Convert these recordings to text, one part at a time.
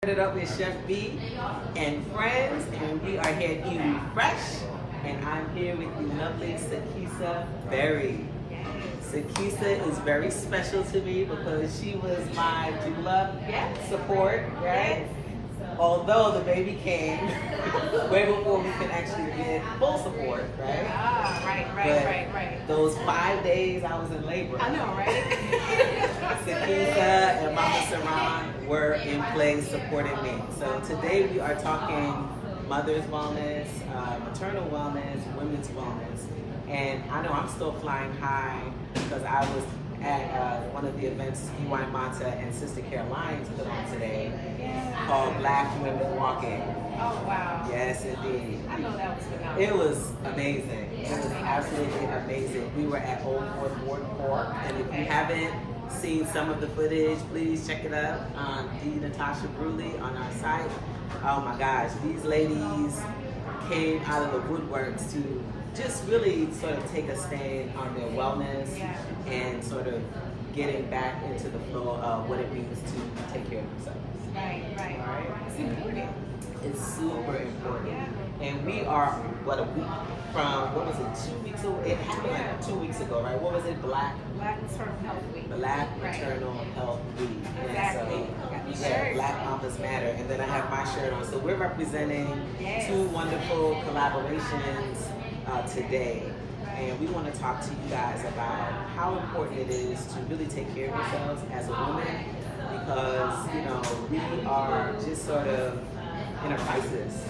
It up with Chef Bee and friends, and we are here eating fresh. And I'm here with the lovely Sakisa Berry. Sakisa is very special to me because she was my doula support, right? Although the baby came way before we could actually get full support, right? Ah, right. Those 5 days I was in labor. I know, right? Sakisa and Mama Saran were in place supporting me. So today we are talking mother's wellness, maternal wellness, women's wellness. And I know I'm still flying high because I was at one of the events EY Mata and Sister Caroline's put on today called Black Women Walking. Oh, wow. Yes, indeed. I know that was phenomenal. It was amazing. It was absolutely amazing. We were at Old Fourth Ward Park, and if you haven't seen some of the footage, please check it out on Natasha Bruley on our site. Oh my gosh, these ladies came out of the woodworks to just really sort of take a stand on their wellness and sort of getting back into the flow of what it means to take care of themselves. Right. It's important. It's super important. And we are, what, a week from, what was it, 2 weeks ago? It happened like 2 weeks ago, right? What was it? Black Maternal Health Week. Black Maternal Health Week. Exactly. And so, Black Mamas Matter. And then I have my shirt on. So we're representing two wonderful collaborations today. And we want to talk to you guys about how important it is to really take care of yourselves as a woman, because, you know, we are just sort of in a crisis.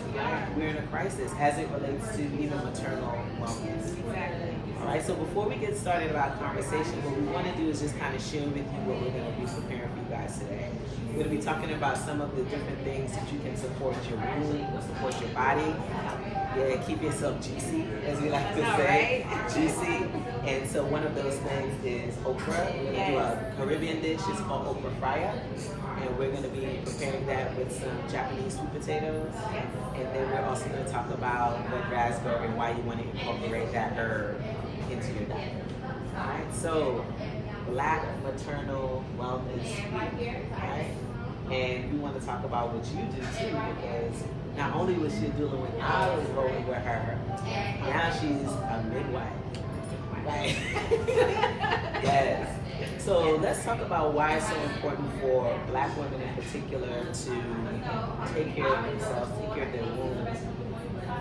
We're in a crisis as it relates to even maternal wellness. Exactly. All right, so before we get started about conversation, what we want to do is just kind of share with you what we're going to be preparing for you guys today. We're going to be talking about some of the different things that you can support your womb, support your body. Yeah, keep yourself juicy, as we like to say, juicy. And so one of those things is okra. We're going to do a Caribbean dish. It's called okra fryer. And we're going to be preparing that with some Japanese sweet potatoes. And then we're also going to talk about red raspberry and why you want to incorporate that herb into your diet. All right, so Black Maternal Wellness Week, right? And we want to talk about what you do too, because not only was she dealing with, I was rolling with her, now she's a midwife, right? Yes. So let's talk about why it's so important for Black women in particular to take care of themselves, take care of their wombs.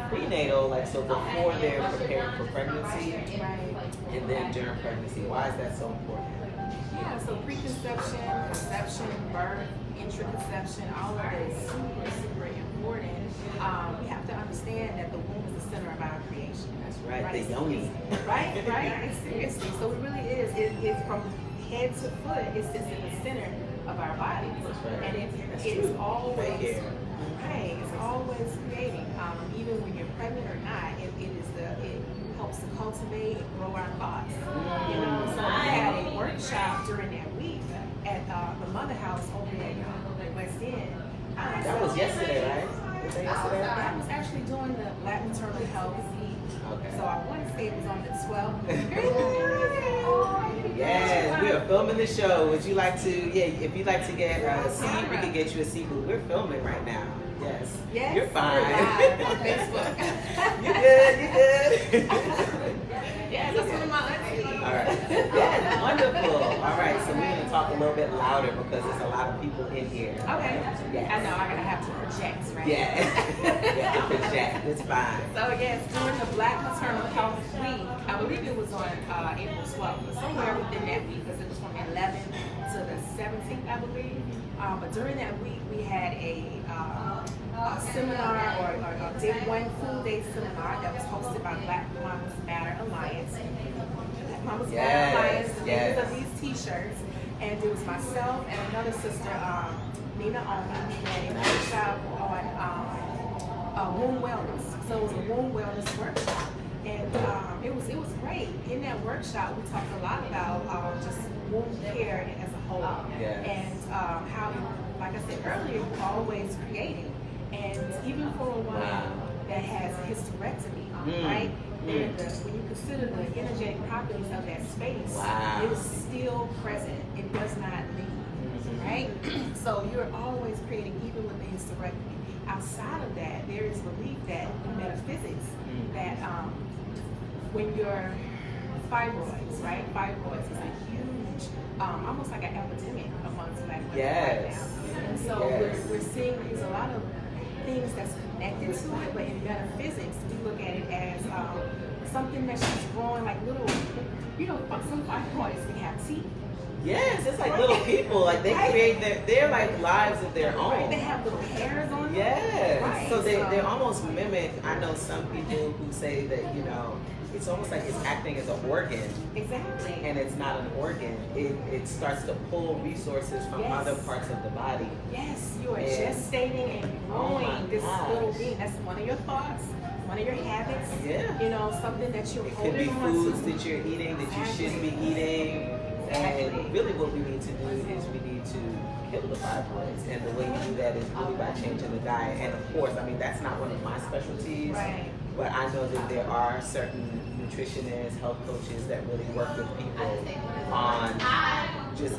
Prenatal, like so before they're preparing for pregnancy, and then during pregnancy. Why is that so important? Yeah, so preconception, conception, birth, intraconception, all of it is super important. We have to understand that the womb is the center of our creation. That's right, the yoni. Right, seriously. So it really is. It is from head to foot. It sits in the center of our bodies. That's right. And it is always, it's always creating. Even when you're pregnant or not, it helps to cultivate and grow our thoughts. You know, so we had a workshop during that week at the Mother House over at West End. That was yesterday, right? Was that yesterday? That was actually during the Black Maternal Health Week. Okay. So I want to say it was on the 12th. Yes, we are filming the show. Would you like to, if you'd like to get a seat, we can get you a seat, but we're filming right now. Yes. You're fine. Live on Facebook. You're good. Yeah, that's one of my aunties. All right. Yeah, wonderful. All right, so we're going to talk a little bit louder because there's a lot of people in here. Okay. Yes. I know, I'm going to have to project, right? Yeah. You have to project. It's fine. So, yes, during the Black Maternal Health Week, I believe it was on April 12th, but somewhere within that week, because it was from 11th to the 17th, I believe. But during that week, we had a seminar or one full day seminar that was hosted by Black Mamas Matter Alliance. Black Mamas Matter Alliance, the makers of these t-shirts. And it was myself and another sister, Nina Omi, we had a workshop on womb wellness. So it was a womb wellness workshop. And it was great. In that workshop, we talked a lot about just womb care as a whole. And how, like I said earlier, we're always creating. And even for a woman that has a hysterectomy, right? And when you consider the energetic properties of that space, it is still present. It does not leave, right? So you're always creating, even with the outside of that, there is belief that in metaphysics that when your fibroids, right? Fibroids is a huge, almost like an epidemic amongst Black women right now. And so we're seeing there's a lot of things that's connected to it, but in metaphysics, we look at it as something that she's growing like little, some fibroids can have teeth. Yes, it's like little people. Like they create their like lives of their own. Right, they have little hairs on them. Yes. Right. So they almost mimic. I know some people who say that it's almost like it's acting as an organ. Exactly. And it's not an organ. It starts to pull resources from other parts of the body. Yes, you are gestating and growing this little being. That's one of your thoughts, one of your habits. Yeah. Something that you're It holding could be on foods to. that you're eating that you shouldn't be eating. And really what we need to do is we need to kill the fibroids. And the way you do that is really by changing the diet. And of course, I mean, that's not one of my specialties. Right. But I know that there are certain nutritionists, health coaches that really work with people on just,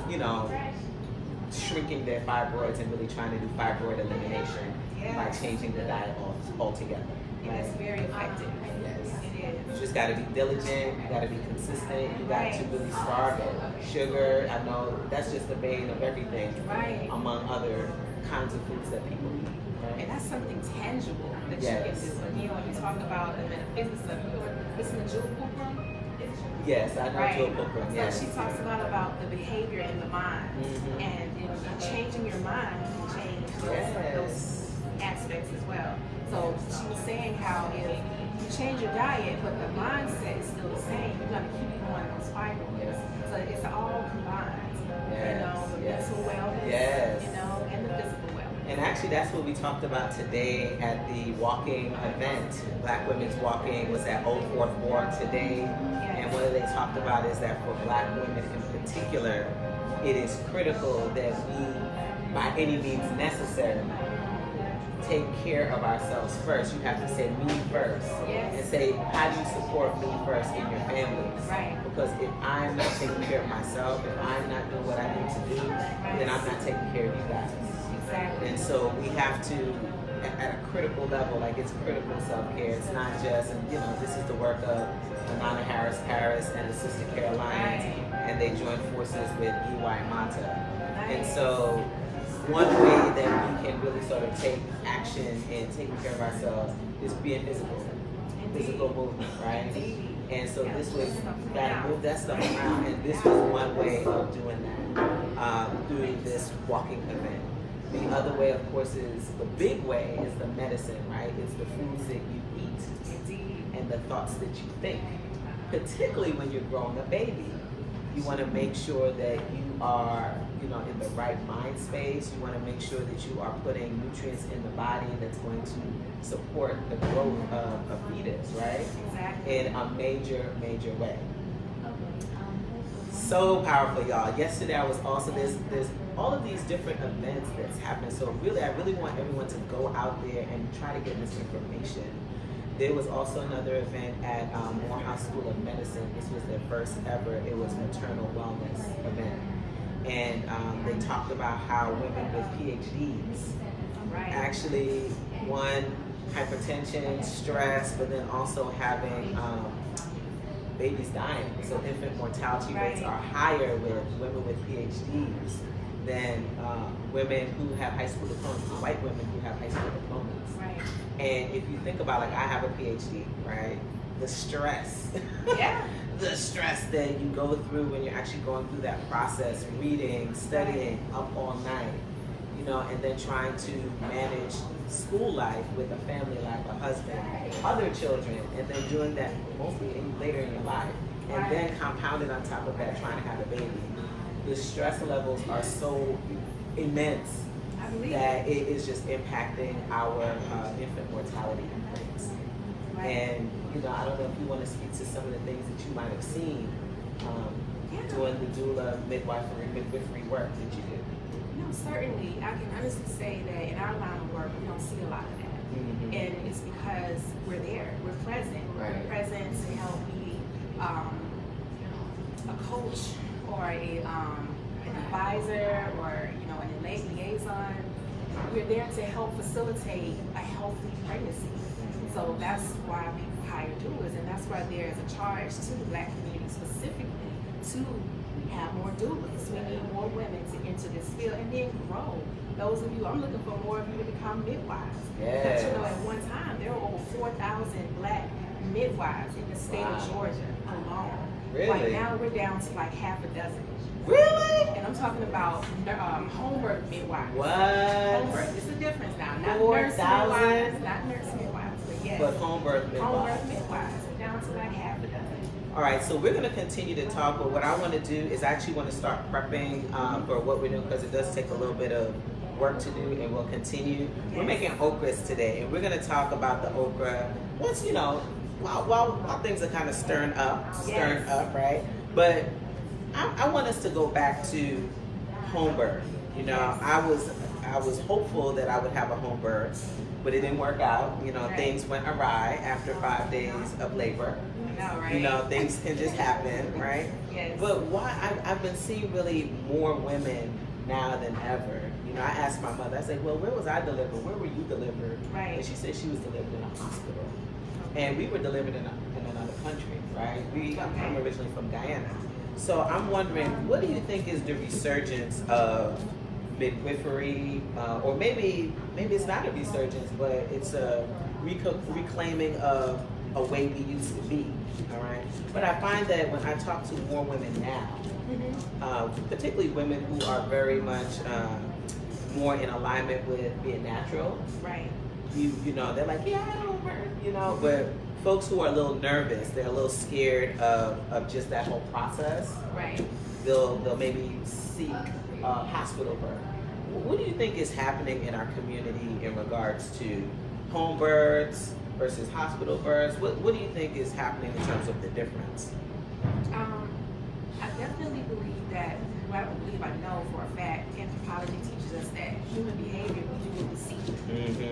shrinking their fibroids and really trying to do fibroid elimination by changing the diet altogether. It's very effective. Yes. It is. You just got to be diligent. You got to be consistent. You got to really starve it. Sugar, I know that's just the bane of everything. Right. Among other kinds of foods that people eat. Right? And that's something tangible that you can do. When you talk about the metaphysics of listen to Jewel Pookrum. Yes, I know Jewel Pookrum. Yes. So she talks about the behavior in the mind, and changing your mind can change those aspects as well. So she was saying how if you change your diet, but the mindset is still the same, you're going to keep going those fibroids. So it's all combined. The mental wellness, and the physical wellness. And actually, that's what we talked about today at the walking event. Black Women's Walking was at Old Fourth Ward today. And what they talked about is that for Black women in particular, it is critical that we, by any means necessary, take care of ourselves first. You have to say me first. And say, how do you support me first in your families? Right. Because if I'm not taking care of myself, if I'm not doing what I need to do, then I'm not taking care of you guys. Exactly. And so we have to, at a critical level, like it's critical self-care. It's not just, this is the work of Anana Harris and the Sister Carolines, and they joined forces with EY Mata. And so one way that we can really sort of take action in taking care of ourselves is being physical movement, right? And so this was, you gotta move that stuff around, and this was one way of doing that through this walking event. The other way, of course, is the big way is the medicine, right? It's the foods that you eat and the thoughts that you think, particularly when you're growing a baby. You want to make sure that you are, in the right mind space. You want to make sure that you are putting nutrients in the body that's going to support the growth of a fetus, right? Exactly. In a major, major way. So powerful, y'all. Yesterday I was also, there's all of these different events that's happening. So really, I really want everyone to go out there and try to get this information. There was also another event at Morehouse School of Medicine. This was their first ever, it was maternal wellness event. And they talked about how women with PhDs actually, one, hypertension, stress, but then also having babies dying. So infant mortality rates are higher with women with PhDs than women who have high school diplomas, white women who have high school diplomas. And if you think about, like, I have a PhD, right? The stress. The stress that you go through when you're actually going through that process, reading, studying, up all night, and then trying to manage school life with a family life, a husband, other children, and then doing that mostly later in your life. And then compounded on top of that, trying to have a baby. The stress levels are so immense that it is just impacting our infant mortality rates. And I don't know if you want to speak to some of the things that you might have seen doing the doula midwifery work that you do. No, certainly. I can honestly say that in our line of work, we don't see a lot of that. And it's because we're there, we're present. We're present to help be a coach or an advisor or an liaison we're there to help facilitate a healthy pregnancy. So that's why we hire doulas, and that's why there is a charge to the Black community specifically to have more doulas. We need more women to enter this field and then grow. Those of you, I'm looking for more of you to become midwives. Yes. But you know, at one time, there were over 4,000 Black midwives in the state of Georgia alone. Really? Right now, we're down to like half a dozen. Really? And I'm talking about home birth midwives. What? Home birth. It's a difference now. Not nurse 4,000? midwives, not nurse midwives, but yes. But home birth midwives. Home birth midwives. We're down to like half a dozen. All right, so we're going to continue to talk, but what I want to do is I actually want to start prepping for what we're doing, because it does take a little bit of work to do, and we'll continue. We're making okras today, and we're going to talk about the okra. Once, you know, while things are kind of stirring up, right? But I want us to go back to home birth. You know, I was hopeful that I would have a home birth, but it didn't work out. You know, things went awry after 5 days of labor. You know, things can just happen, right? Yes. But why I've been seeing really more women now than ever. You know, I asked my mother, I said, well, where was I delivered? Where were you delivered? Right. And she said she was delivered in a hospital. And we were delivered in another country, right? I'm originally from Guyana. So I'm wondering, what do you think is the resurgence of midwifery, or maybe it's not a resurgence, but it's a reclaiming of a way we used to be, all right? But I find that when I talk to more women now, particularly women who are very much more in alignment with being natural, right? You know, they're like, yeah, I don't birth, you know, but folks who are a little nervous, they're a little scared of just that whole process. Right. They'll maybe seek hospital birth. What do you think is happening in our community in regards to home births versus hospital births? What do you think is happening in terms of the difference? I definitely believe that, well, I don't believe, I know for a fact, anthropology teaches us that human behavior, we do what we see.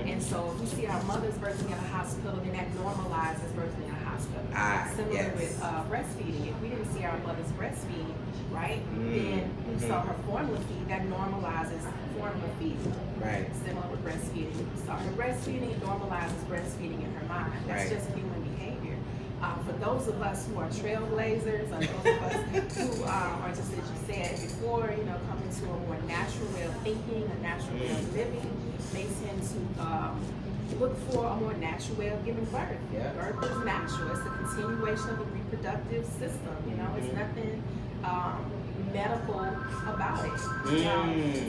And so if we see our mothers birthing in a hospital, then that normalizes birthing in a hospital. Similar with breastfeeding. If we didn't see our mothers breastfeeding, right, then we saw her formula feed, that normalizes formula feeding. Right. Similar with breastfeeding. If we saw her breastfeeding, it normalizes breastfeeding in her mind. That's just human behavior. For those of us who are trailblazers, or those of us who are just, as you said before, you know, coming to a more natural way of thinking, a natural way of living, may tend to look for a more natural way of giving birth. Birth is natural. It's a continuation of the reproductive system. You know, it's nothing medical about it.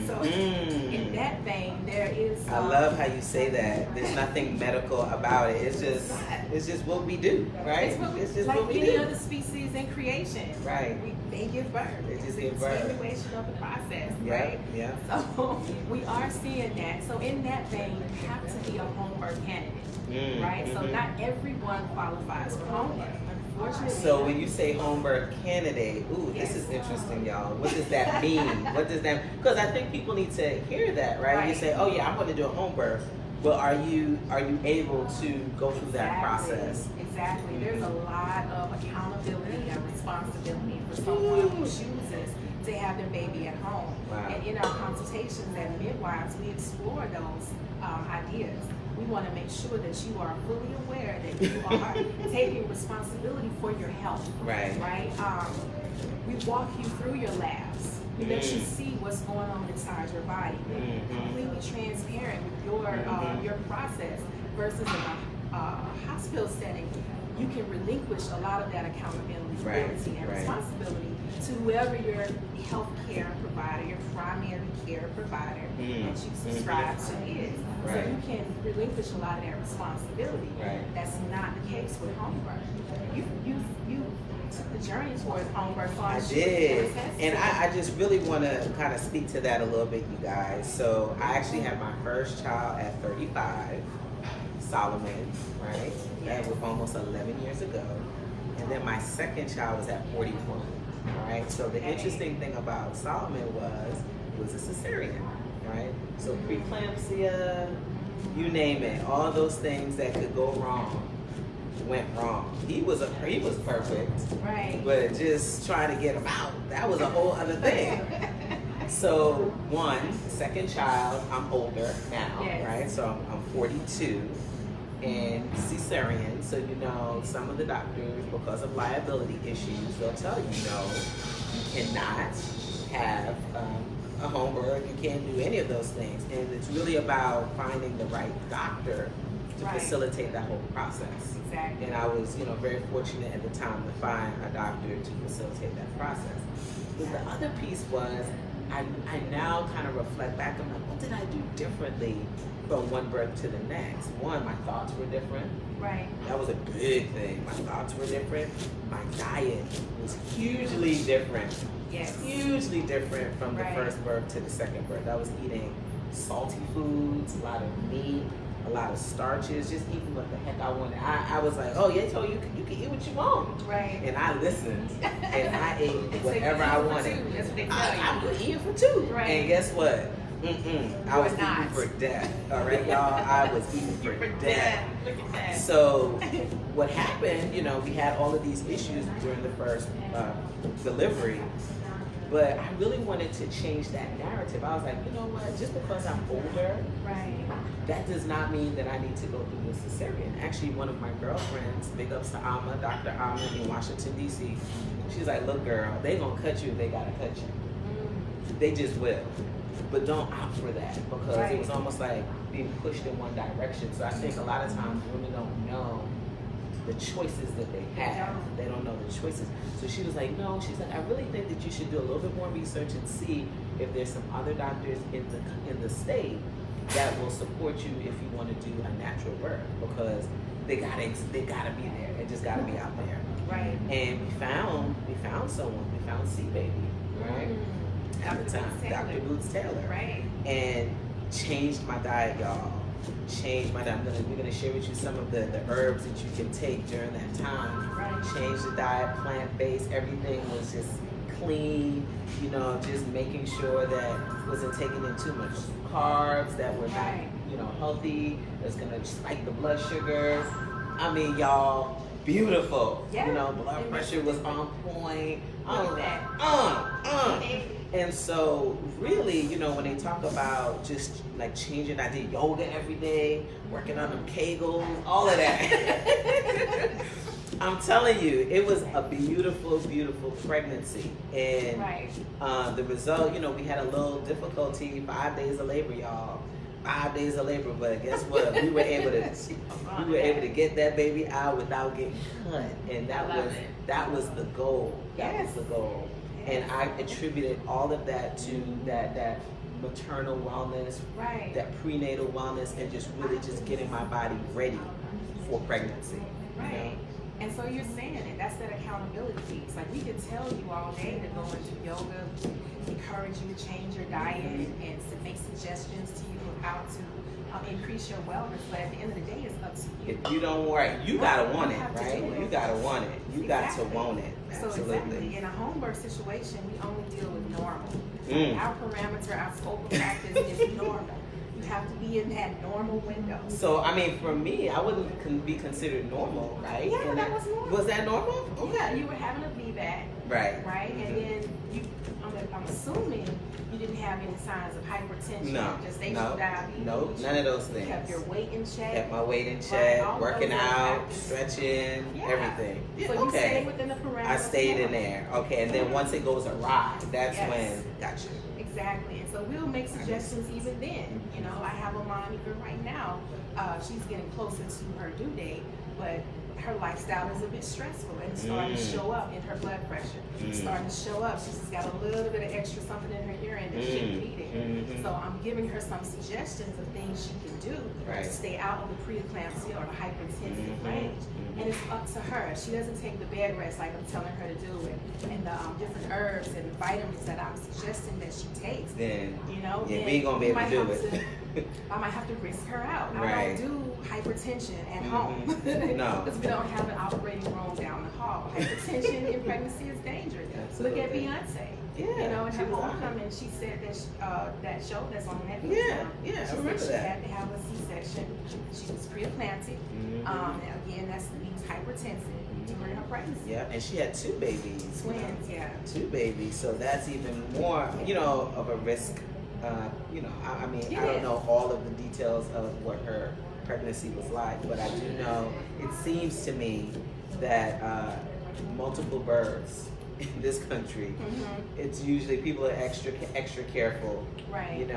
So in that vein, there is. I love how you say that. There's nothing medical about it. It's just what we do, right? It's just like what we any do. other species in creation. Right. They give birth. They just it's give a birth. continuation of the process, Yeah, right? yeah. So we are seeing that. So in that vein, you have to be a home birth candidate, right? So not everyone qualifies for home birth. Unfortunately. So when you say home birth candidate, this is interesting, y'all. What does that mean? What does that? Because I think people need to hear that, right? You say, oh yeah, I'm going to do a home birth. Well, are you able to go through that process? Exactly. There's a lot of accountability and responsibility for someone who chooses to have their baby at home. Wow. And in our consultations as midwives, we explore those ideas. We want to make sure that you are fully aware that you are taking responsibility for your health. Right. Right. We walk you through your labs. We let you see what's going on inside your body. Completely transparent with your process versus in a hospital setting. You can relinquish a lot of that accountability and responsibility to whoever your health care provider, your primary care provider that you subscribe to is. So you can relinquish a lot of that responsibility. That's not the case with home birth. You took the journey towards home birth. I did. And I just really want to kind of speak to that a little bit, you guys. So I actually had my first child at 35, Solomon, right? That was almost 11 years ago. And then my second child was at 41, right? So the interesting thing about Solomon was it was a cesarean, right? So preeclampsia, you name it, all those things that could go wrong went wrong. He was perfect, right? But just trying to get him out, that was a whole other thing. So second child, I'm older now, Yes. right? So I'm 42 and cesarean. So some of the doctors, because of liability issues, they'll tell you no, you cannot have a home birth. You can't do any of those things. And it's really about finding the right doctor to facilitate that whole process. Exactly. And I was, very fortunate at the time to find a doctor to facilitate that process. But the other piece was, I now kind of reflect back. I'm like, what did I do differently from one birth to the next? One, my thoughts were different. Right. That was a big thing. My thoughts were different. My diet was hugely different. Yes. Hugely different from the first birth to the second birth. I was eating salty foods, a lot of meat, a lot of starches, just eating what the heck I wanted. I was like, oh, yeah, told you can eat what you want. Right. And I listened, and I ate whatever I wanted. That's what they tell you. I would eat for two. Right. And guess what? I was not. eating for death. All right, y'all. I was eating for death. Look at that. So what happened, we had all of these issues during the first delivery. But I really wanted to change that narrative. I was like, you know what? Just because I'm older, that does not mean that I need to go through the cesarean. Actually, one of my girlfriends, big ups to Alma, Dr. Alma in Washington, D.C., she's like, look, girl, they gonna cut you if they gotta cut you. They just will. But don't opt for that, because it was almost like being pushed in one direction. So I think a lot of times women don't know the choices that they have. They don't know the choices. So she was like, no, she's like, I really think that you should do a little bit more research and see if there's some other doctors in the state that will support you if you want to do a natural birth, because they gotta be there. They just gotta be out there. Right. And we found someone. We found C Baby, right? At the time, Dr. Boots Taylor. Right. And changed my diet, y'all. Changed my diet. We're gonna share with you some of the herbs that you can take during that time. Right. Changed the diet, plant-based. Everything was just clean. Just making sure that wasn't taking in too much carbs that were not, healthy. That's gonna spike the blood sugar. I mean, y'all, beautiful. Yeah. Blood pressure was on point. Look at that. And so really, when they talk about just like changing, I did yoga every day, working on them Kegels, all of that. I'm telling you, it was a beautiful, beautiful pregnancy. And the result, we had a little difficulty, 5 days of labor, y'all. 5 days of labor, but guess what? We were able to get that baby out without getting cut. And that was the goal. That was the goal. And I attributed all of that to that maternal wellness, that prenatal wellness, and just really just getting my body ready for pregnancy. Right. And so you're saying it, that's that accountability piece. Like, we could tell you all day to go and do yoga, encourage you to change your diet, and to make suggestions to you of how to increase your wellness. But at the end of the day, it's up to you. If you don't worry, you gotta want it, right? You gotta want it. You got to want it. Absolutely. So exactly, in a home birth situation, we only deal with normal. Our parameter, our scope of practice is normal. You have to be in that normal window. So, I mean, for me, I wouldn't be considered normal, right? Yeah, that was normal. Was that normal? Okay. Yeah, you were having a VBAC. Right. Right? And then I'm assuming you didn't have any signs of hypertension, gestational diabetes. No, none of those things. You kept your weight in check. Kept my weight in check, Right, working out, stretching, everything. So you stayed within the parameters. I stayed in there. Okay, and then once it goes awry, that's when, gotcha. Exactly, and so we'll make suggestions even then. I have a mom even right now, she's getting closer to her due date, but her lifestyle is a bit stressful, and it's starting to show up in her blood pressure. It's starting to show up. She's just got a little bit of extra something in her urine that she shouldn't be there. So I'm giving her some suggestions of things she can do to stay out of the preeclampsia or the hypertensive range. And it's up to her. If she doesn't take the bed rest like I'm telling her to do, and the different herbs and vitamins that I'm suggesting that she takes, then we ain't gonna be able to do it. I might have to risk her out. I don't do hypertension at home. No. Because we don't have an operating room down the hall. Hypertension in pregnancy is dangerous. Absolutely. Look at Beyonce. Yeah. And her homecoming, she said that that show that's on Netflix. Yeah, I she remember said she that. had to have a C-section. She was preeclamptic. Again, that means hypertensive. during her pregnancy. Yeah, and she had 2 babies. Twins, yeah. 2 babies, so that's even more, of a risk. I mean, I don't know all of the details of what her pregnancy was like, but I do know it seems to me that multiple births in this country, it's usually people are extra careful, right?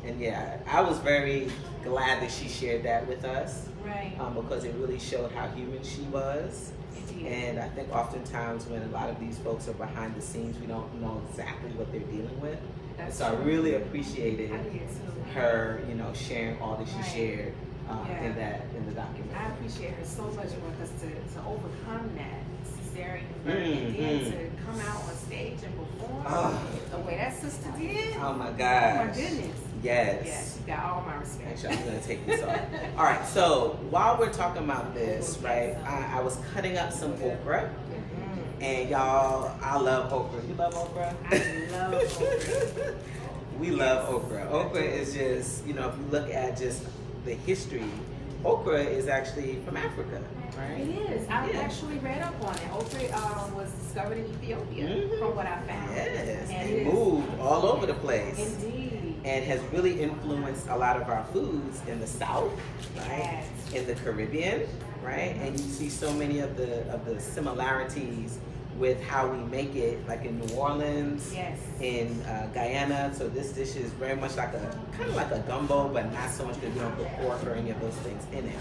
And yeah, I was very glad that she shared that with us, right? Because it really showed how human she was. Indeed. And I think oftentimes when a lot of these folks are behind the scenes, we don't know exactly what they're dealing with. That's so true. I really appreciated I did too. her, sharing all that she shared in the document. I appreciate her so much because to overcome that cesarean birth and then to come out on stage and perform the way that sister did. Oh my gosh. Oh my goodness. Yes. Yes, you got all my respect. Actually, I'm going to take this off. All right, so while we're talking about this, right, I was cutting up some okra. And y'all, I love okra. You love okra? I love okra. We love okra. Okra is just, if you look at just the history, okra is actually from Africa, right? It is. I actually read up on it. Okra was discovered in Ethiopia, from what I found. Yes, and it moved all over the place. Indeed. And has really influenced a lot of our foods in the South, right? Yes. In the Caribbean, right? And you see so many of the similarities with how we make it, like in New Orleans, yes, in Guyana. So this dish is very much like kind of like a gumbo, but not so much because we don't put pork or any of those things in it.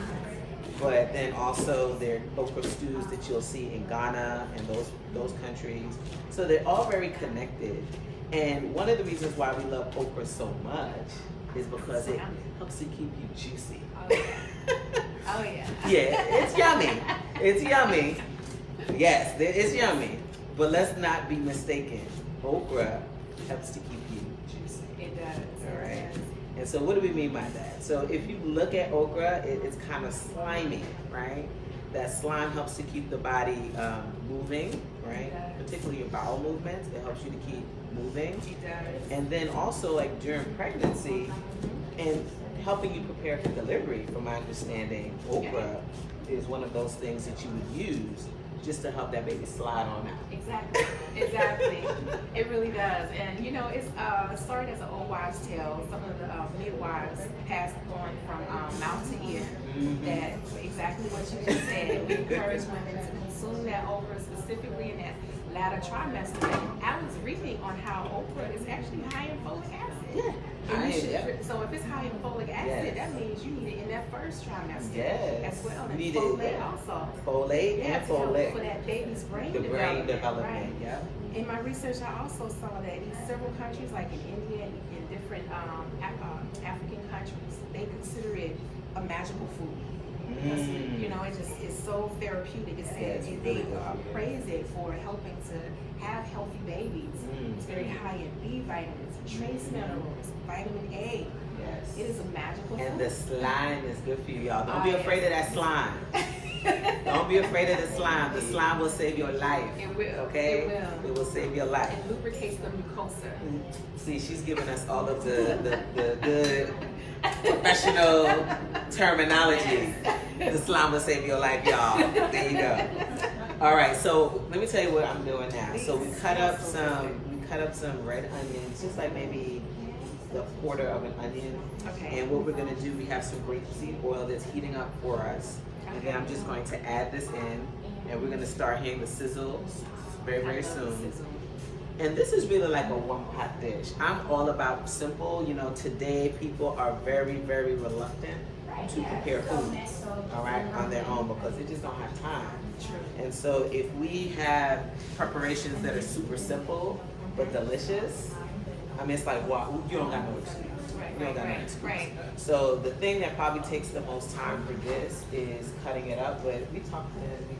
But then also there are okra stews that you'll see in Ghana and those countries. So they're all very connected. And one of the reasons why we love okra so much is because it helps to keep you juicy. Oh yeah. Oh yeah. Yeah, it's yummy. It's yummy. Yes, it's yummy. But let's not be mistaken. Okra helps to keep you juicy. It does. All right. It does. And so what do we mean by that? So if you look at okra, it's kind of slimy, right? That slime helps to keep the body moving, right? Particularly your bowel movements. It helps you to keep moving. It does. And then also like during pregnancy and helping you prepare for delivery, from my understanding, okra is one of those things that you would use just to help that baby slide on out. Exactly. Exactly. It really does. And it's started as an old wives' tale. Some of the midwives passed on from mouth to ear. That exactly what you just said. We encourage women to consume that okra specifically in that latter trimester. I was reading on how okra is actually high in folic acid. Yeah. So if it's high in folic acid, that means you need it in that first trimester as well. And need folate also. Folate and folate. For that baby's brain the development. brain development, Right. yeah. In my research, I also saw that in several countries, like in India and in different African countries, they consider it a magical food. Because, it's so therapeutic. It says they praise it for helping to have healthy babies. It's very high in B vitamins, trace minerals, vitamin A. Yes. It is a magical And food. the slime is good for you, y'all. Don't be afraid of that slime. Don't be afraid of the slime. The slime will save your life. It will. Okay? It will. It will save your life. It lubricates the mucosa. See, she's giving us all of the good professional terminology. The slime will save your life, y'all. There you go. All right, so let me tell you what I'm doing now. So we cut up some red onions, just like maybe the quarter of an onion. Okay. And what we're gonna do, we have some grapeseed oil that's heating up for us. And then I'm just going to add this in, and we're gonna start hearing the sizzle very, very soon. And this is really like a one-pot dish. I'm all about simple. Today people are very, very reluctant to prepare foods, all right, on their own because they just don't have time. And so if we have preparations that are super simple but delicious, I mean, it's like, wow, you don't got no excuse. You don't got no excuse. Right. So the thing that probably takes the most time for this is cutting it up, but we cut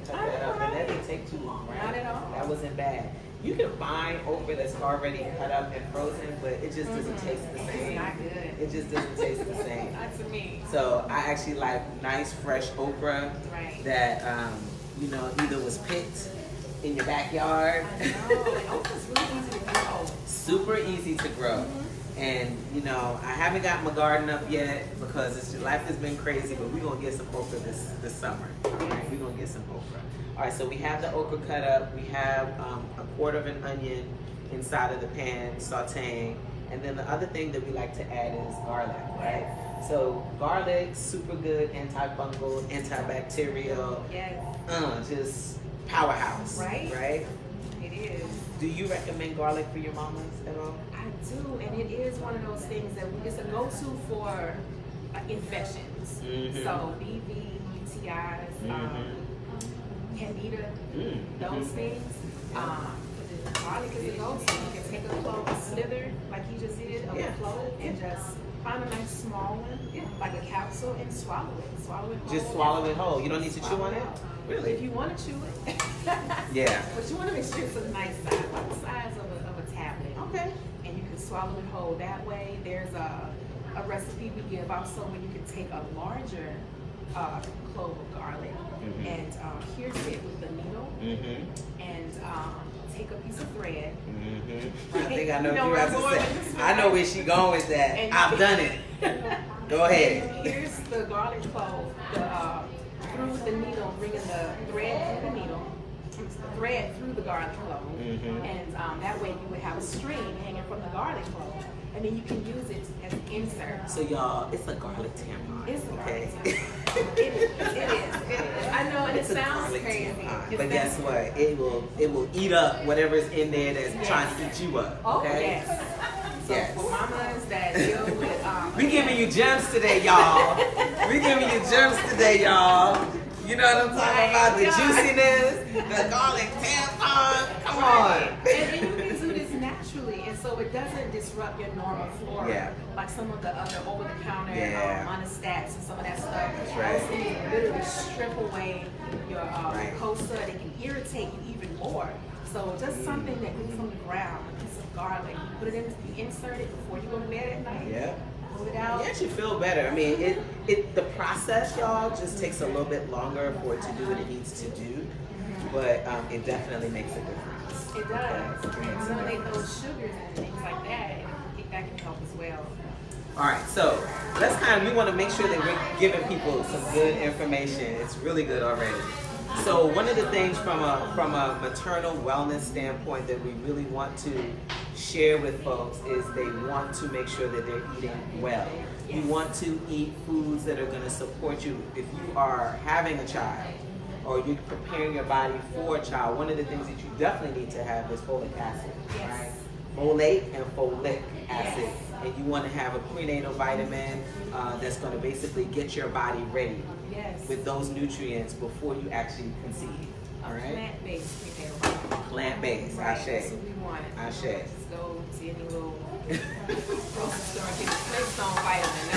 that up, and that didn't take too long, right? Not at all. That wasn't bad. You can find okra that's already cut up and frozen, but it just doesn't taste the same. It's not good. It just doesn't taste the same. Not to me. So I actually like nice fresh okra that either was picked in your backyard. I know. Okra's really easy to grow. Super easy to grow. And you know, I haven't got my garden up yet because life has been crazy, but we're gonna get some okra this summer. All right, we're gonna get some okra. All right, so we have the okra cut up. We have a quarter of an onion inside of the pan sauteing. And then the other thing that we like to add is garlic, right? So garlic, super good, antifungal, antibacterial. Yes. Just powerhouse. Right. Right? It is. Do you recommend garlic for your mamas at all? I do, and it is one of those things that it's a go-to for infections. Mm-hmm. So BV, UTIs, Candida, those things. Garlic is a go-to. You can take a clove, a slither, like you just did, of a clove, and just find a nice small one, like a capsule, and swallow it. Swallow it whole. Just swallow it whole. You don't need to chew on it? Really? If you want to chew it. Yeah. But you want to make sure it's a nice size, like the size of a tablet. Okay. And you can swallow it whole that way. There's a recipe we give also where you can take a larger clove of garlic and pierce it with the needle and take a piece of thread. I think I know You know what where you're I'm about going to with say. this, I know right? where she going with that. And I've done it. Go ahead. Here's the garlic clove through the needle, bringing the thread through the needle, thread through the garlic clove, and that way you would have a string hanging from the garlic clove, and then you can use it as an insert. So y'all, it's a garlic tampon. It's a okay? garlic tampon. It is. I know, and It's it a sounds garlic crazy. tampon. But guess what? It will eat up whatever's in there that's trying to eat you up. Oh, Okay? yes. So Yes. for mamas that deal with We giving you gems today, y'all. We giving you gems today, y'all. You know what I'm talking about? The juiciness, the garlic tampon. Come on. And you can do this naturally, and so it doesn't disrupt your normal flora. Yeah. Like some of the other over-the-counter monostats and some of that stuff. That's right. Those things literally strip away your Right. mucosa. They can irritate you even more. So just something that grew from the ground, a piece of garlic, you put it in, you insert it before you go to bed at night. Yeah. Pull it out. You actually feel better. I mean, the process, y'all, just takes a little bit longer for it to do what it needs to do, but it definitely makes a difference. It does. And eliminate those sugars and things like that, and that can help as well. All right, so we want to make sure that we're giving people some good information. It's really good already. So one of the things from a maternal wellness standpoint that we really want to share with folks is they want to make sure that they're eating well. You want to eat foods that are going to support you. If you are having a child or you're preparing your body for a child, one of the things that you definitely need to have is folic acid, right? Folate and folic acid. And you want to have a prenatal vitamin that's going to basically get your body ready with those nutrients before you actually conceive. All right? Plant-based prenatal vitamin. Plant-based. Right. Ashe. That's what we want. Ashe. Just go to any little grocery store and get a Flintstone vitamin. No.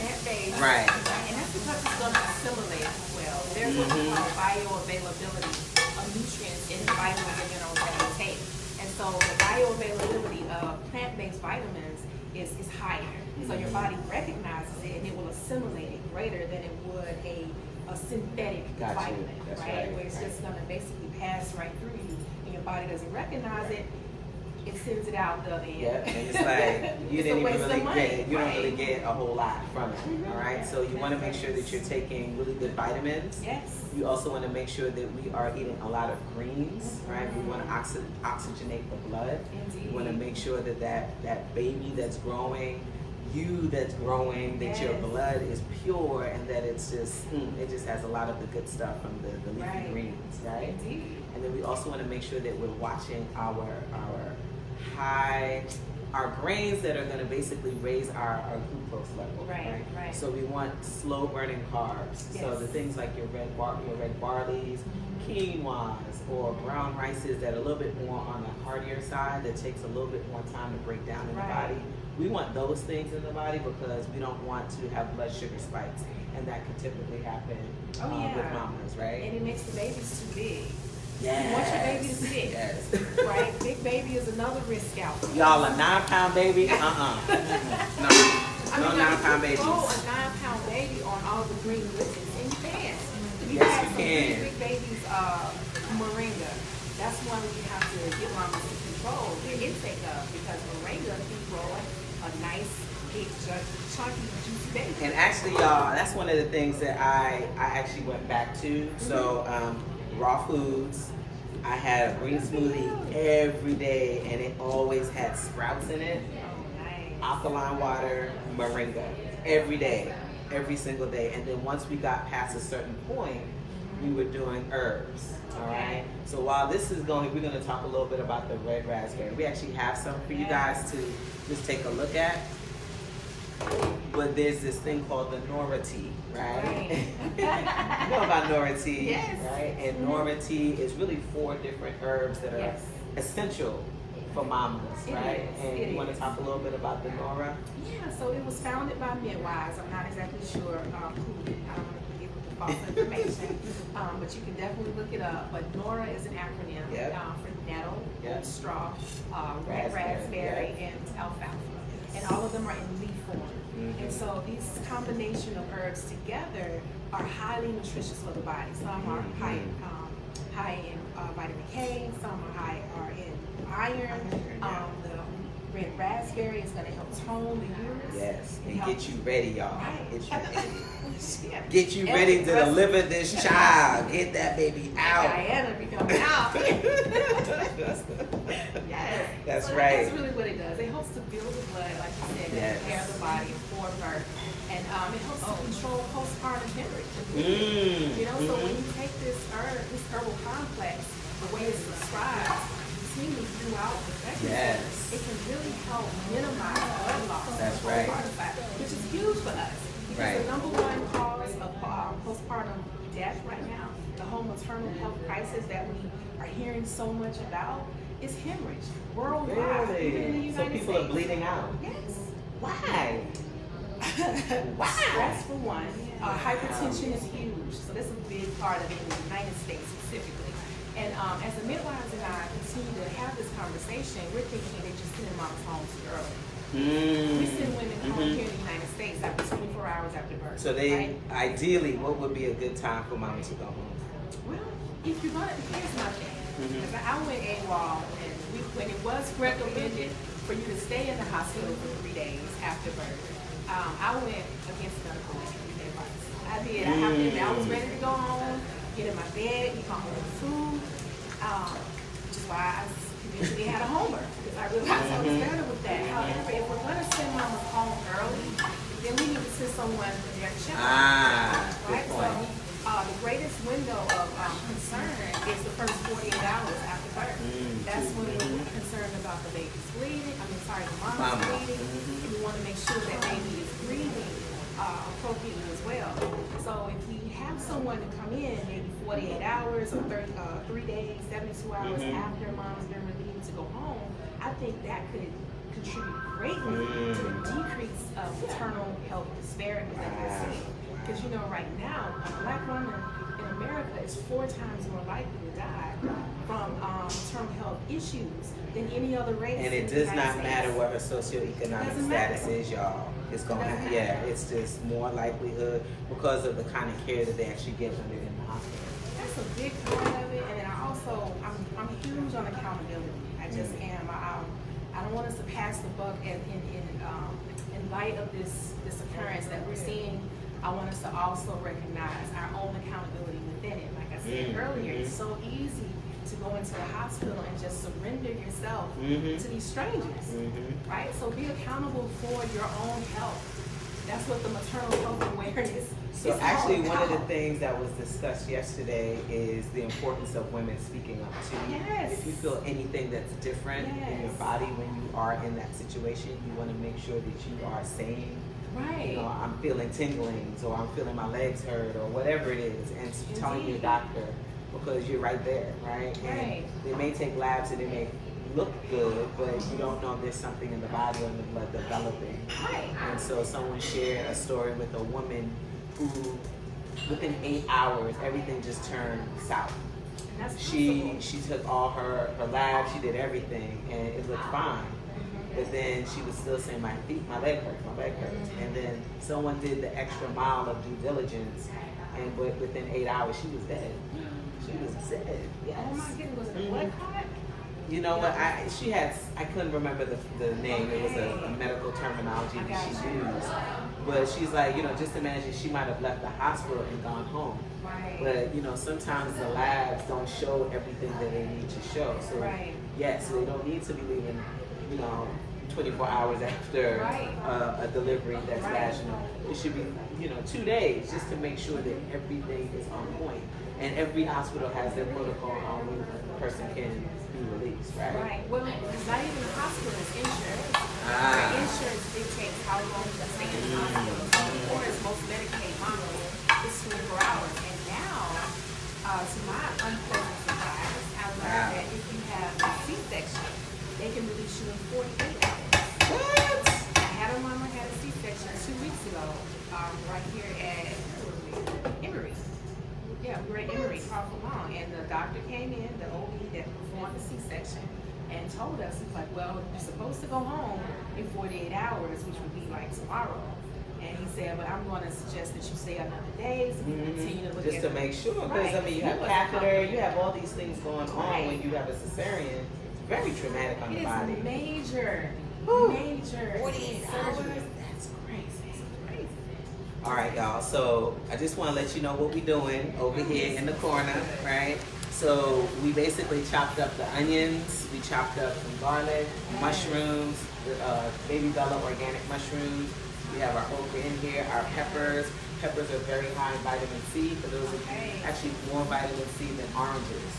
Plant-based. Right. And that's because it's going to assimilate well. There's what we call bioavailability of nutrients in vitamins and minerals that we take. And so the bioavailability of plant-based vitamins is higher. So your body recognizes it and it will assimilate it greater than it would a synthetic vitamin, right? Where it's just going to basically pass right through you and your body doesn't recognize it. It sends it out the other end. Yeah, and it's like you didn't even really get, you don't right? really get a whole lot from it. All right, so you want to make sure that you're taking really good vitamins. Yes. You also want to make sure that we are eating a lot of greens, right? We want to oxygenate the blood. Indeed. We want to make sure that that baby that's growing, you that's growing, that your blood is pure and that it's just, it just has a lot of the good stuff from the leafy greens, right? Indeed. And then we also want to make sure that we're watching our grains that are going to basically raise our glucose level. Right. So we want slow burning carbs. Yes. So the things like your red barleys, quinoas, or brown rices that are a little bit more on the hardier side, that takes a little bit more time to break down in the body. We want those things in the body because we don't want to have blood sugar spikes, and that can typically happen with mamas, right? And it makes the babies too big. Yes. You want your baby to sit. Yes. Right? Big baby is another risk out. Y'all, a 9-pound baby? No. No 9-pound babies. Oh, a 9-pound baby on all the green lipids. And you can. Yes, you some can. big babies, moringa. That's one we have to get mamas to control their intake of because moringa controls a nice, big, chunky, juicy baby. And actually, y'all, that's one of the things that I actually went back to. So, raw foods. I had a green smoothie every day, and it always had sprouts in it. Oh, nice. Alkaline water, moringa, every day, every single day. And then once we got past a certain point, we were doing herbs. All right. So while this is going, we're going to talk a little bit about the red raspberry. We actually have some for you guys to just take a look at. But there's this thing called the Nora tea, right? You know about Nora tea, yes. right? And Nora tea is really 4 different herbs that are essential for mamas, right? And you want to talk a little bit about the Nora? Yeah, so it was founded by midwives. I'm not exactly sure who. I don't want to give the false information, but you can definitely look it up. But Nora is an acronym for nettle, straw, red raspberry, and alfalfa. And all of them are in leaf form. And so these combination of herbs together are highly nutritious for the body. Some are high in vitamin K, some are in iron. The red raspberry is going to help tone the uterus. Yes, and get you ready, y'all. Right. Get you ready. Get you ready to deliver this child. Get that baby out. Diana be coming out. Yes. That's so right. That's really what it does. It helps to build the blood, like you said, to prepare the body for birth. And it helps to control postpartum hemorrhage. You know, so when you take this herbal complex, the way it's prescribed, routinely throughout the pregnancy, it can really help minimize blood loss. That's right. Which is huge for us. Because the number one cause of postpartum death right now, the whole maternal health crisis that we are hearing so much about, is hemorrhage worldwide. Really? Even in the United So people States. are bleeding out. Yes. Why? Why? Stress for one. Hypertension is huge. So that's a big part of it in the United States specifically. And as the midwives and I continue to have this conversation, we're thinking they're just sending moms home too early. We send women home here in the United States after 24 hours after birth. So ideally, what would be a good time for mama to go home? Well, if you're gonna, here's my thing. Because I went AWOL, and when it was recommended for you to stay in the hospital for 3 days after birth, I went against medical advice. I did. I was ready to go home, get in my bed, eat my own food, which is why I eventually had a homer, because I realized I was better with that. However, if we're going to send mamas home early, then we need to send someone for their check. Right? So the greatest window of concern is the first 48 hours after birth. That's when we're concerned about the baby's bleeding. The mom's bleeding. And we want to make sure that baby is breathing appropriately as well. So if we have someone to come in maybe 48 hours or 3 days, 72 hours after mom's been relieved to go home, I think that could contribute greatly to the decrease of maternal health disparities that we're seeing. Because you know, right now, a Black woman in America is 4 times more likely to die from maternal health issues than any other race. And it does not matter what her socioeconomic status is, y'all. It's gonna it's just more likelihood because of the kind of care that they actually get when they're in the hospital. That's a big part of it, and then I'm huge on accountability. I just am. I don't want us to pass the buck in light of this occurrence that we're seeing. I want us to also recognize our own accountability within it. Like I said earlier, it's so easy to go into the hospital and just surrender yourself to these strangers, right? So be accountable for your own health. That's what the maternal health awareness So is actually, all one of the about. things that was discussed yesterday is the importance of women speaking up too. Yes. If you feel anything that's different in your body when you are in that situation, you want to make sure that you are saying, Right. you know, I'm feeling tinglings, or I'm feeling my legs hurt, or whatever it is, and telling your doctor, because you're right there, right? And they may take labs and it may look good, but you don't know if there's something in the body or in the blood developing. Right. And so someone shared a story with a woman who, within 8 hours, everything just turned south. And that's She took all her labs, she did everything, and it looked fine. But then she was still saying, my leg hurts. And then someone did the extra mile of due diligence, and within 8 hours, she was dead. She was dead, yes. Oh my goodness, was it a blood clot? You know what? I couldn't remember the name. It was a medical terminology that she used. But she's like, just imagine she might have left the hospital and gone home. Right. But sometimes the labs don't show everything that they need to show. So so they don't need to be leaving, 24 hours after a delivery that's vaginal. It should be, 2 days just to make sure that everything is on point. And every hospital has their protocol on when a person can be released, right? Right. Well, it's not even the hospital, it's insurance. Our insurance dictates how long you stay in the hospital. So, of course, most Medicaid models is 24 hours. And now, to my unpleasant surprise, I learned that if you have a C-section, they can release you in 48 hours. What? I had a mama had a C-section 2 weeks ago, right here at Emory. Yeah, we were at Emory, Crawford Long, and the doctor came in, the OB that performed the C-section, and told us, he's like, well, you're supposed to go home in 48 hours, which would be like tomorrow. And he said, but I'm going to suggest that you stay another day so we continue to look just at to make sure, because you have catheter, you have all these things going on when you have a cesarean. It's very traumatic on the body. It is major. 48 hours. That's crazy. All right, y'all. So I just want to let you know what we're doing over here in the corner, right? So we basically chopped up the onions. We chopped up some garlic, mushrooms, baby bella organic mushrooms. We have our okra in here, our peppers. Peppers are very high in vitamin C. For those of you, actually more vitamin C than oranges.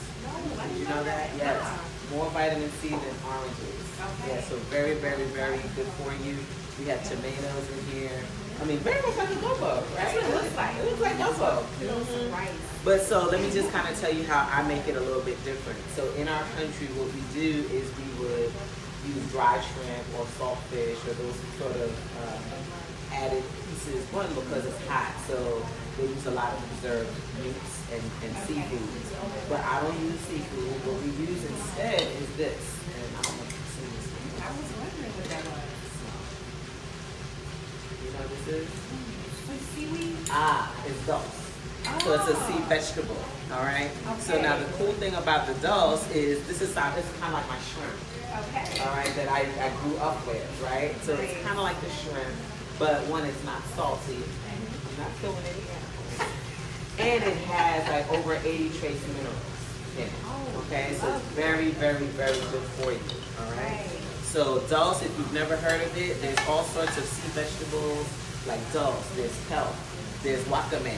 Did you know that? Yes. More vitamin C than oranges. Yeah, so very, very, very good for you. We have tomatoes in here. I mean, very much like a gumbo, right? That's what it looks like. It looks like gumbo. Right. But so let me just kind of tell you how I make it a little bit different. So in our country, what we do is we would use dry shrimp or saltfish or those sort of added pieces. One, because it's hot, so they use a lot of preserved meats and seafood. But I don't use seafood. What we use instead is this. And I don't know if you've seen this. I was wondering what that was. You know what this is? Seaweed? It's dulse. So it's a sea vegetable, all right? So now the cool thing about the dulse is this is kind of like my shrimp, all right, that I grew up with, right? So it's kind of like the shrimp, but one, it's not salty. I'm not killing any animals. And it has like over 80 trace minerals in it, okay? So it's very, very, very good for you, all right? So dulse, if you've never heard of it, there's all sorts of sea vegetables like dulse, there's kelp, there's wakame,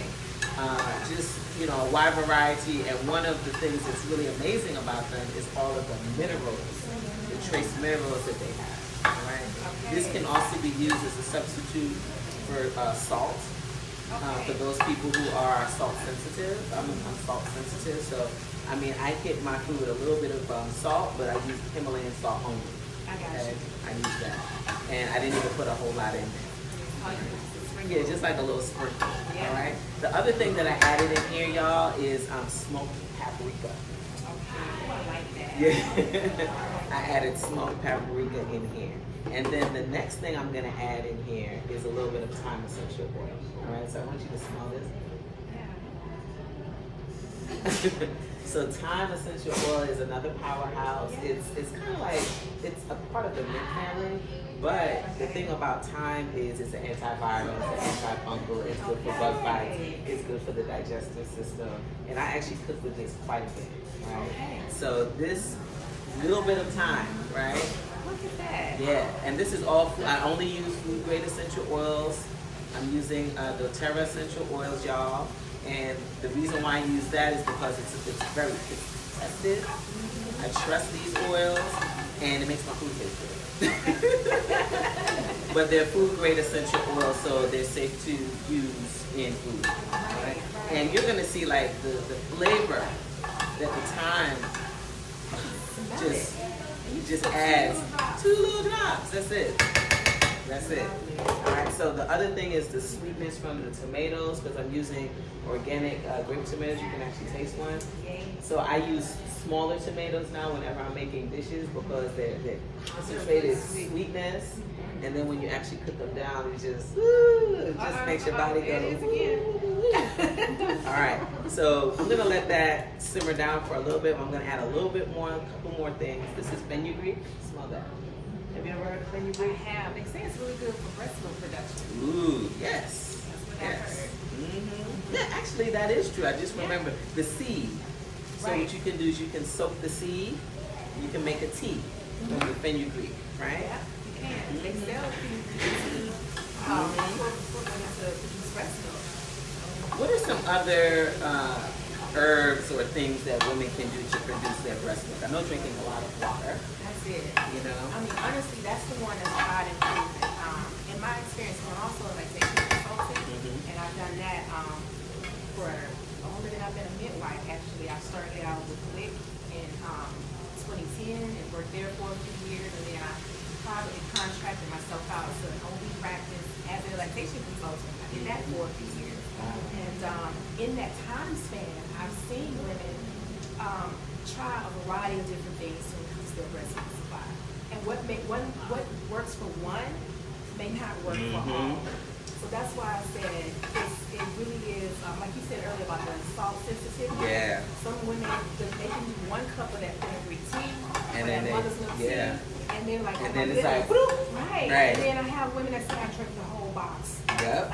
just, a wide variety. And one of the things that's really amazing about them is all of the minerals, the trace minerals that they have, all right? This can also be used as a substitute for salt. For those people who are salt sensitive. I'm salt sensitive, so I get my food with a little bit of salt, but I use Himalayan salt only. I got you. I use that. And I didn't even put a whole lot in there. Yeah, just like a little sprinkle, all right? The other thing that I added in here, y'all, is smoked paprika. I like that. Yeah, I added smoked paprika in here. And then the next thing I'm gonna add in here is a little bit of thyme essential oil, all right? So I want you to smell this. So thyme essential oil is another powerhouse. It's kind of like, it's a part of the mint family, but the thing about thyme is it's an antiviral, it's an antifungal, it's good for bug bites, it's good for the digestive system, and I actually cook with this quite a bit, right? So this little bit of thyme, right? Look at that. Yeah, and this is all, I only use food grade essential oils. I'm using doTERRA essential oils, y'all. And the reason why I use that is because it's tested. I trust these oils, and it makes my food taste good. But they're food grade essential oils, so they're safe to use in food. Right? And you're gonna see like the flavor that the thyme just adds 2 little drops. That's it. That's it. All right. So the other thing is the sweetness from the tomatoes, because I'm using organic grape tomatoes. You can actually taste one. So I use smaller tomatoes now whenever I'm making dishes because they're concentrated sweetness, and then when you actually cook them down, it just makes your body go. All right, so I'm gonna let that simmer down for a little bit. I'm gonna add a little bit more, a couple more things. This is fenugreek. Smell that. Have you ever heard of I fenugreek? have. They say it's really good for breast milk production. Ooh, yes. That's what I Yes. heard. Yeah, actually that is true. I just Yeah. remember the seed. So Right. what you can do is you can soak the seed. You can make a tea from the fenugreek, right? Yeah, you can. They sell fenugreek for women to produce breast milk. What are some other herbs or things that women can do to produce their breast milk? I know drinking a lot of water, That's it. you know. I mean, honestly, that's the one that's tried and proven. In my experience, and also like taking consulting, and I've done that for longer than I've been a midwife. Actually, I started out with WIC in 2010 and worked there for a few years, and then I privately contracted myself out to an OB practice as a lactation consultant. I did that for a few years. And in that time span, I've seen women try a variety of different things to increase their breast milk supply. And what works for one may not work for all. So that's why I said it really is, like you said earlier about the salt sensitivity. Yeah. Some women, they can do 1 cup of that fenugreek tea And or then that mother's milk tea. And then like, And oh then my it's like, goodness. whoop. Right. Right. And then I have women that say I drink the whole box. Yep.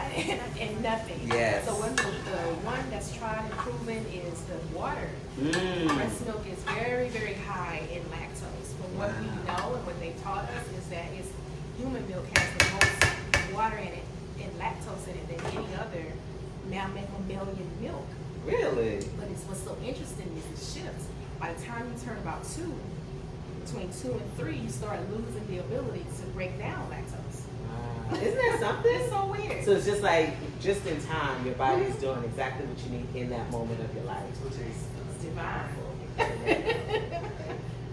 And nothing. Yes. So the one that's tried and proven is the water. Breast milk is very, very high in lactose. From what we know and what they taught us is that human milk has the most water in it and lactose in it than any other mammalian milk. Really? But what's so interesting is it shifts. By the time you turn about between 2 and 3, you start losing the ability to break down lactose. Isn't that something? It's so weird. So it's just like, just in time, your body's doing exactly what you need in that moment of your life, which is It's divine.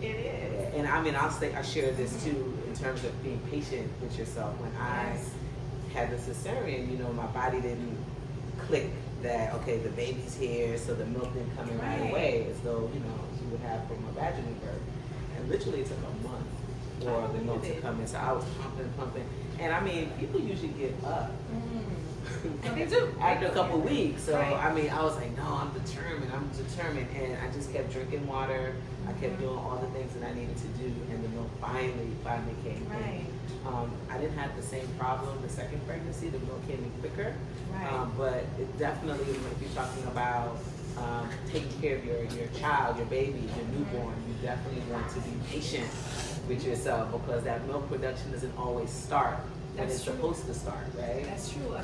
It is. Yeah, and I mean, I share this too in terms of being patient with yourself. When I had the cesarean, you know, my body didn't click that, okay, the baby's here, so the milk didn't come in right away, as though, you know, you would have from a vaginal birth. And literally it took a month for the milk to come in. So I was pumping. And I mean, people usually give up. And they do. After a couple weeks. So, Right. I mean, I was like, no, I'm determined. And I just kept drinking water. I kept doing all the things that I needed to do. And the milk finally came Right. in. I didn't have the same problem the second pregnancy. The milk came in quicker. Right. But it definitely, if you're talking about taking care of your child, your baby, your newborn, you definitely want to be patient with yourself, because that milk production doesn't always start when That's it's true. supposed to start, right? That's true. A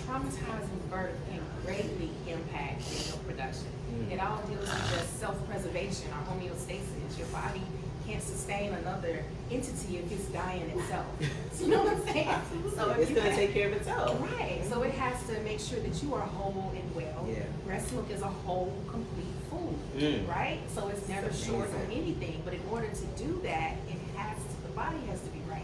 traumatizing birth can greatly impact your milk production. It all deals with just self-preservation or homeostasis. Your body can't sustain another entity if it's dying itself. You know what I'm saying? So if It's you going to have- take care of itself. Right. So it has to make sure that you are whole and well. Yeah. Breast milk is a whole, complete food, right? So it's never It's short on amazing. anything. But in order to do that, the body has to be right.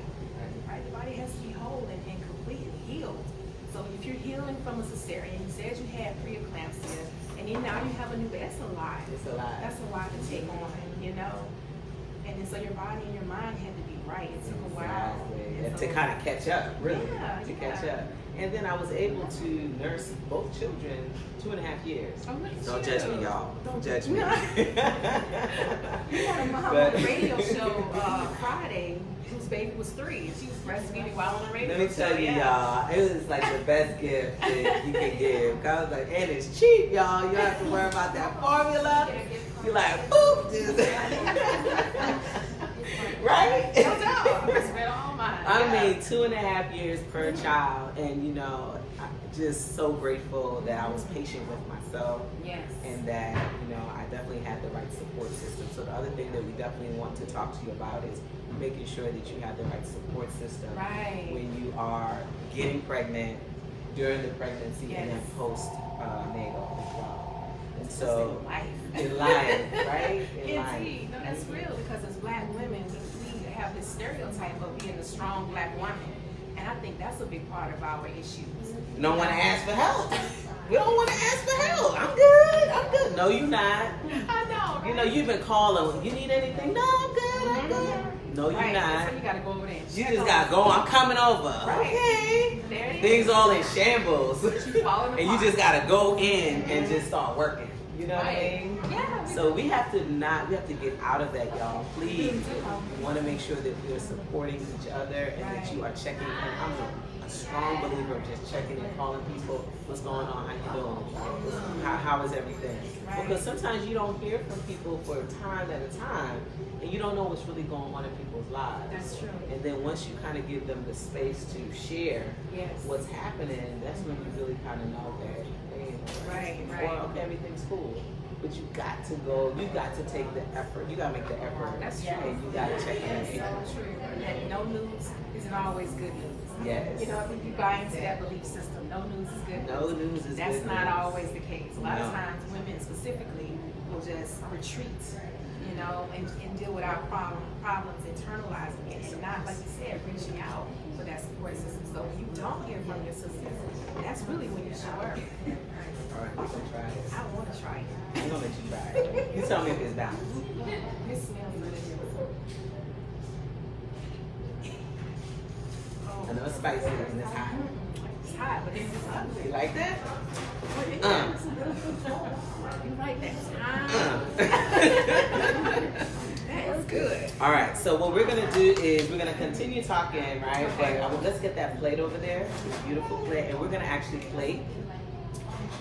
Right? The body has to be whole and complete and healed. So if you're healing from a cesarean, you said you had preeclampsia, and then now you have a new baby, that's a lot. It's a lot. That's a lot to take on, you know? And then so your body and your mind had to be right. It took a while. Exactly. And To so- kind of catch up, really. Yeah, to yeah. catch up. And then I was able to nurse both children 2.5 years. Oh, look at Don't you. judge me, y'all. Don't judge me. You had a mom on the radio show Friday whose baby was 3, and she was breastfeeding while on the radio. Let me tell show. you, Yeah. y'all, it was like the best gift that you can give. I was like, and it's cheap, y'all. You don't have to worry about that formula. You're like, boop, just right? No doubt. I spent all mine. I mean, 2.5 years per child, and you know, I'm just so grateful that I was patient with myself, Yes. and that, you know, I definitely had the right support system. So the other thing that we definitely want to talk to you about is making sure that you have the right support system Right. when you are getting pregnant, during the pregnancy, and then Yes. post natal as well. And so in life. in life, right? In life. Indeed. No, that's real, because as black women, we have this stereotype of being a strong black woman. And I think that's a big part of our issues. You don't want to ask for help. We don't want to ask for help. I'm good. No, you're not. I know. You know, you've been calling. You need anything? No, I'm good. No, you're not. So you gotta go over there. You just gotta go. I'm coming over. Right. Okay. There it is. Things all in shambles, Falling and you apart. just gotta go in and just start working. You know what I mean? Yeah. So we have to get out of that, y'all. Please, we want to make sure that we are supporting each other and that you are checking. And I'm a strong believer of just checking and calling people. What's going on? How you doing? How is everything? Because sometimes you don't hear from people for time at a time, and you don't know what's really going on in people's lives. That's true. And then once you kind of give them the space to share what's happening, that's when you really kind of know that. Right. Or okay, everything's cool. But you got to go, you got to take the effort. You gotta make the effort. That's true. And you gotta check in. That's so true. And no news isn't always good news. Yes. You know, if you buy into that belief system, no news is good news. No news is That's good not news. always the case. A lot of times women specifically will just retreat, you know, and deal with our problems, internalizing it, and not, like you said, reaching out for that support system. So when you don't hear from your sisters, that's really when you should work. All right, we're gonna try it. I want to try it. I'm gonna let you try it. You tell me if it's down. This smells really good. I know it's spicy and it's hot. It's hot, but it's ugly. You like that? You like that? That is good. All right, so what we're gonna do is we're gonna continue talking, right? But let's get that plate over there, this beautiful plate, and we're gonna actually plate.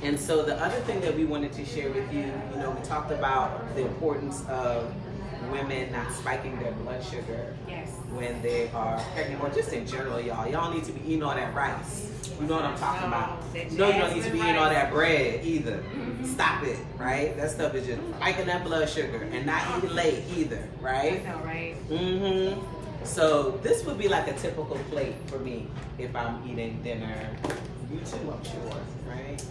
And so the other thing that we wanted to share with you, you know, we talked about the importance of women not spiking their blood sugar when they are pregnant, or just in general, y'all. Y'all need to be eating all that rice. You know what I'm talking about. You know you don't need to be eating all that bread either. Stop it, right? That stuff is just spiking that blood sugar, and not eating late either, right? I know, right? So this would be like a typical plate for me if I'm eating dinner. You too, I'm sure, right?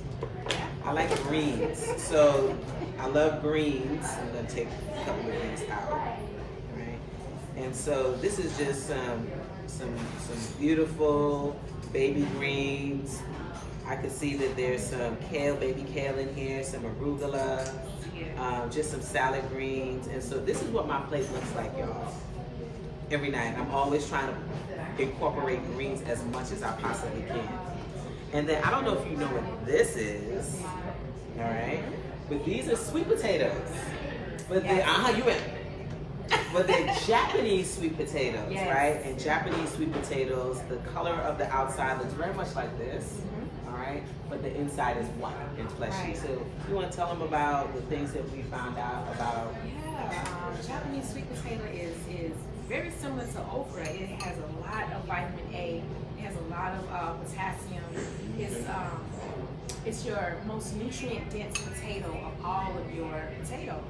I like greens, so I love greens. I'm gonna take a couple of these out, right? And so this is just some beautiful baby greens. I can see that there's some kale, baby kale in here, some arugula, just some salad greens. And so this is what my plate looks like, y'all. Every night, I'm always trying to incorporate greens as much as I possibly can. And then I don't know if you know what this is, all right? But these are sweet potatoes. But they're Japanese sweet potatoes, right? And Japanese sweet potatoes, the color of the outside looks very much like this, all right? But the inside is white and fleshy. So you want to tell them about the things that we found out about? Japanese sweet potato is very similar to okra. It has a lot of vitamin A. It has a lot of potassium. It's your most nutrient-dense potato of all of your potatoes.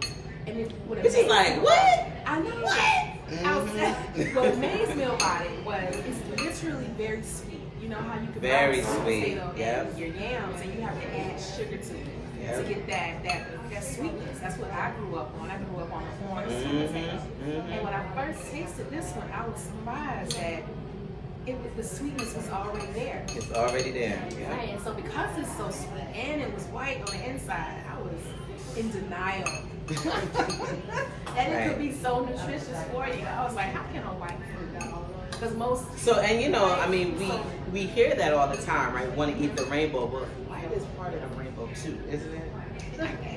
And this is like, what? I know. What? What amazed me about it was it's literally very sweet. You know how you can buy a sweet potato and your yams, and you have to add sugar to it to get that sweetness. That's what I grew up on. I grew up on the corn sweet potato. And when I first tasted this one, I was surprised that the sweetness was already there. It's already there. Right, and so because it's so sweet and it was white on the inside, I was in denial. And it could be so nutritious for you. I was like, how can a white food go? Because most... So, and you know, I mean, we hear that all the time, right? Want to eat the rainbow, but white is part of the rainbow too, isn't it?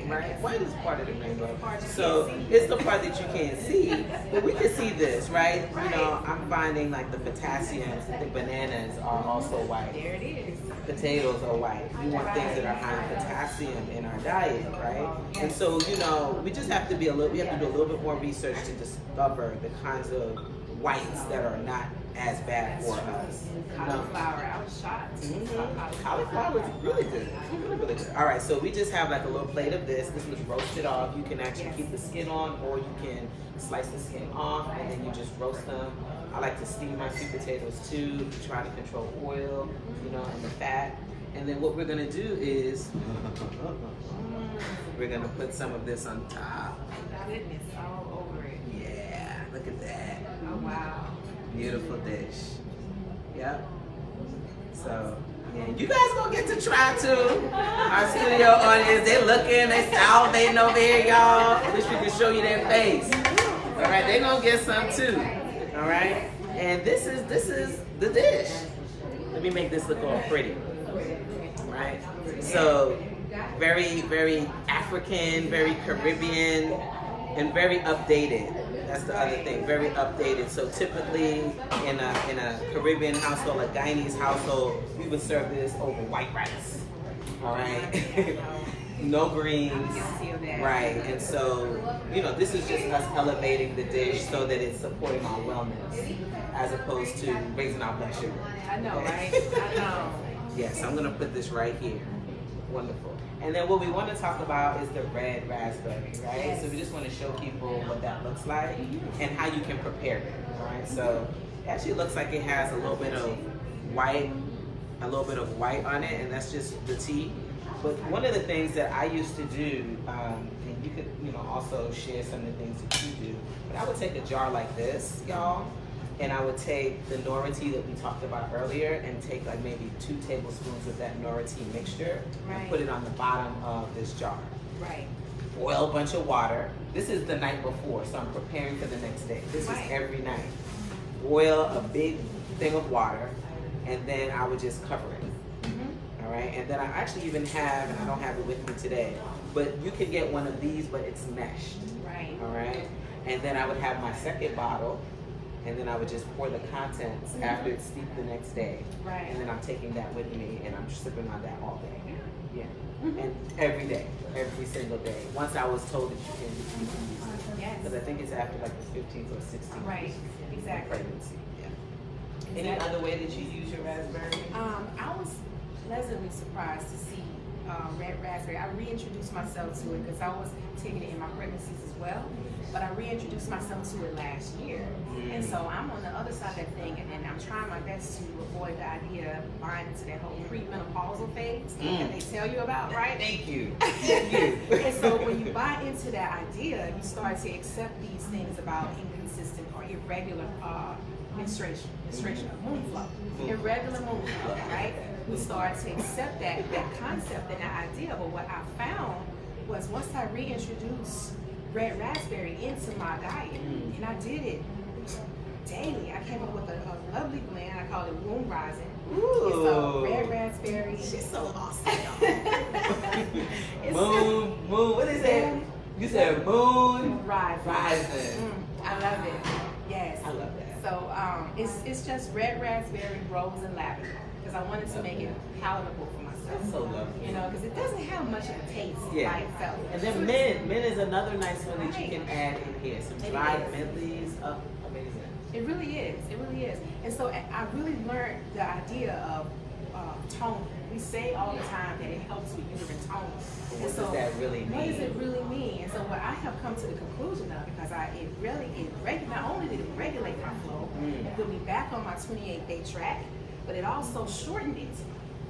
Right? White is part of the rainbow. So it's the part that you can't see, but we can see this, right? You know, I'm finding like the potassium, the bananas are also white. There it is. Potatoes are white. We want things that are high in potassium in our diet, right? And so, you know, we just have to we have to do a little bit more research to discover the kinds of whites that are not as bad for us. Cauliflower, I was shocked. Cauliflower is really good. Really, really good. All right, so we just have like a little plate of this. This was roasted off. You can actually keep the skin on, or you can slice the skin off and then you just roast them. I like to steam my sweet potatoes too, to try to control oil, you know, and the fat. And then what we're gonna do is we're gonna put some of this on top. Goodness, all over it. Yeah, look at that. Oh wow. Beautiful dish. Yep. So, yeah, you guys gonna get to try too. Our studio audience, they looking, they salivating over here, y'all. Wish we could show you their face. All right, they gonna get some too. All right, and this is the dish. Let me make this look all pretty. Right, so very, very African, very Caribbean, and very updated. That's the other thing, very updated. So typically in a Caribbean household, a Guyanese household, we would serve this over white rice. All right, no greens. Right, and so this is just us elevating the dish so that it's supporting our wellness as opposed to raising our blood sugar. I know, right? I know. Yes, I'm gonna put this right here. Wonderful. And then what we want to talk about is the red raspberry, right? Yes. So we just want to show people what that looks like and how you can prepare it, all right? So it actually looks like it has a little bit of white on it, and that's just the tea. But one of the things that I used to do, and you could also share some of the things that you do, but I would take a jar like this, y'all, and I would take the Nora tea that we talked about earlier and take like maybe 2 tablespoons of that Nora tea mixture and put it on the bottom of this jar. Right. Boil a bunch of water. This is the night before, so I'm preparing for the next day. This is every night. Boil a big thing of water, and then I would just cover it. All right, and then I actually even have, and I don't have it with me today, but you can get one of these, but it's meshed. Right. All right, and then I would have my second bottle, and then I would just pour the contents after it's steeped the next day. Right. And then I'm taking that with me, and I'm sipping on that all day. Yeah. And every day, every single day. Once I was told that you can use it. Yes. Because I think it's after like the 15th or 16th Right. Exactly. pregnancy. Yeah. Any other way that you use your raspberry? I was pleasantly surprised to see red raspberry. I reintroduced myself to it because I was taking it in my pregnancies as well, but I reintroduced myself to it last year. And so I'm on the other side of that thing, and I'm trying my best to avoid the idea of buying into that whole premenopausal phase that they tell you about, right? Thank you. And so when you buy into that idea, you start to accept these things about inconsistent or irregular menstruation or moon flow, irregular moon flow, right? We start to accept that concept and that idea. But what I found was once I reintroduced red raspberry into my diet, and I did it daily, I came up with a lovely blend. I call it Womb Rising. Ooh. It's a red raspberry. She's so awesome. Moon, what is it? You said moon rising. I love it. Yes. I love that. So it's just red raspberry, rose, and lavender because I wanted to make it palatable for myself. That's so lovely. Because it doesn't have much of a taste by itself. And then mint is another nice one that you can add in here. Some dried mint leaves. Oh, amazing. It really is. It really is. And so I really learned the idea of tone. We say all the time that it helps with uterine tone. But what does that really mean? What does it really mean? And so what I have come to the conclusion of, because not only did it regulate my flow and put me back on my 28-day track, but it also shortened it,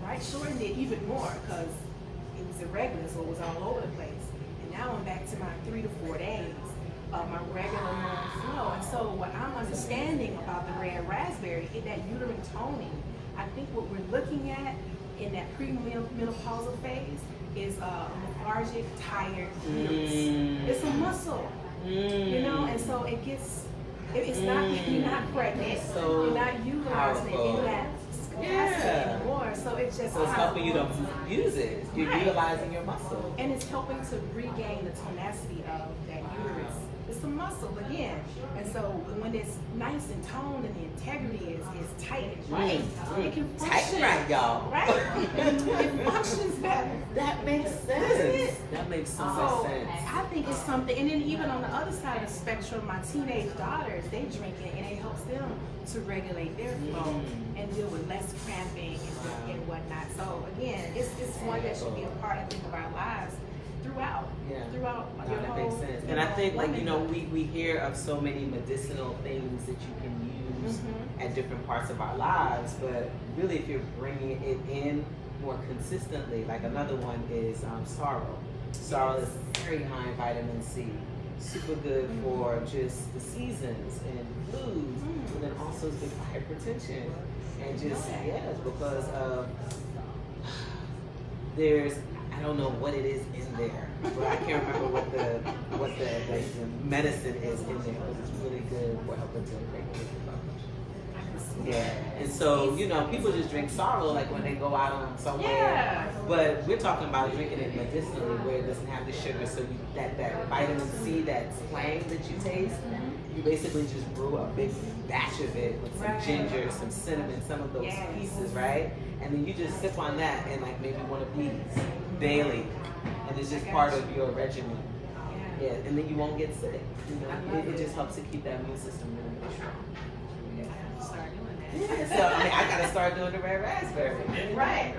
right? Shortened it even more because it was irregular, so it was all over the place. And now I'm back to my 3 to 4 days of my regular normal flow. And so what I'm understanding about the red raspberry is that uterine toning. I think what we're looking at in that premenopausal phase is a lethargic, tired uterus. It's a muscle, and so it's not, you're not pregnant, you're not utilizing it in that capacity anymore. So it's just helping you to use it. You're utilizing your muscle. And it's helping to regain the tenacity of that uterus. It's a muscle again. And so when it's nice and toned and the integrity is tight and right, it can function. Tight right, y'all. Right? It functions better. That makes sense. That makes so much sense. I think it's something, and then even on the other side of the spectrum, my teenage daughters, they drink it and it helps them to regulate their flow and deal with less cramping and whatnot. So again, it's one that should be a part, I think, of our lives throughout your that whole, makes sense. And I think, we hear of so many medicinal things that you can use at different parts of our lives, but really if you're bringing it in more consistently, like another one is sorrel. Sorrel is very high in vitamin C, super good for just the seasons and flus, and then also good for hypertension, and just because of I don't know what it is in there, but I can't remember what the medicine is in there, but it's really good for helping to regulate the blood pressure. Yeah, and so, you know, people just drink sorrel like when they go out on somewhere. Yeah. But we're talking about drinking it medicinally where it doesn't have the sugar, so you, that vitamin C, that twang that you taste, you basically just brew a big batch of it with some ginger, some cinnamon, some of those pieces, right? And then you just sip on that and like maybe one of these daily, and it's just part of your regimen. Yeah, and then you won't get sick. You know, it just helps to keep that immune system really, really strong. Yeah, so I mean, I gotta start doing the red raspberry. Right.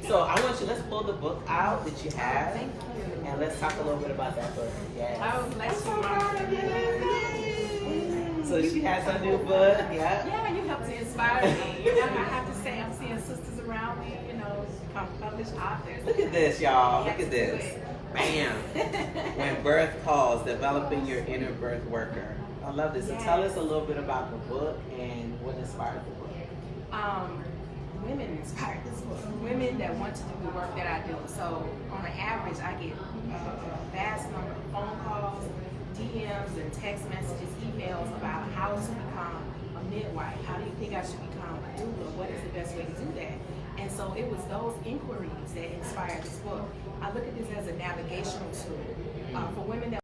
So I want you. Let's pull the book out that you have, Thank you. and let's talk a little bit about that book. Yes. Oh, bless you. So she has her new book. Yeah. Yeah, you helped to inspire me. You know, I have to say, I'm seeing sisters around me, you know, become published authors. Look at this, y'all. Look at this. Bam. When birth calls, developing your inner birth worker. I love this. So tell us a little bit about the book and what inspired the book. Women inspired this book. Women that want to do the work that I do. So on an average, I get a vast number of phone calls, DMs, and text messages, emails about how to become a midwife. How do you think I should become a doula? What is the best way to do that? And so it was those inquiries that inspired this book. I look at this as a navigational tool for women that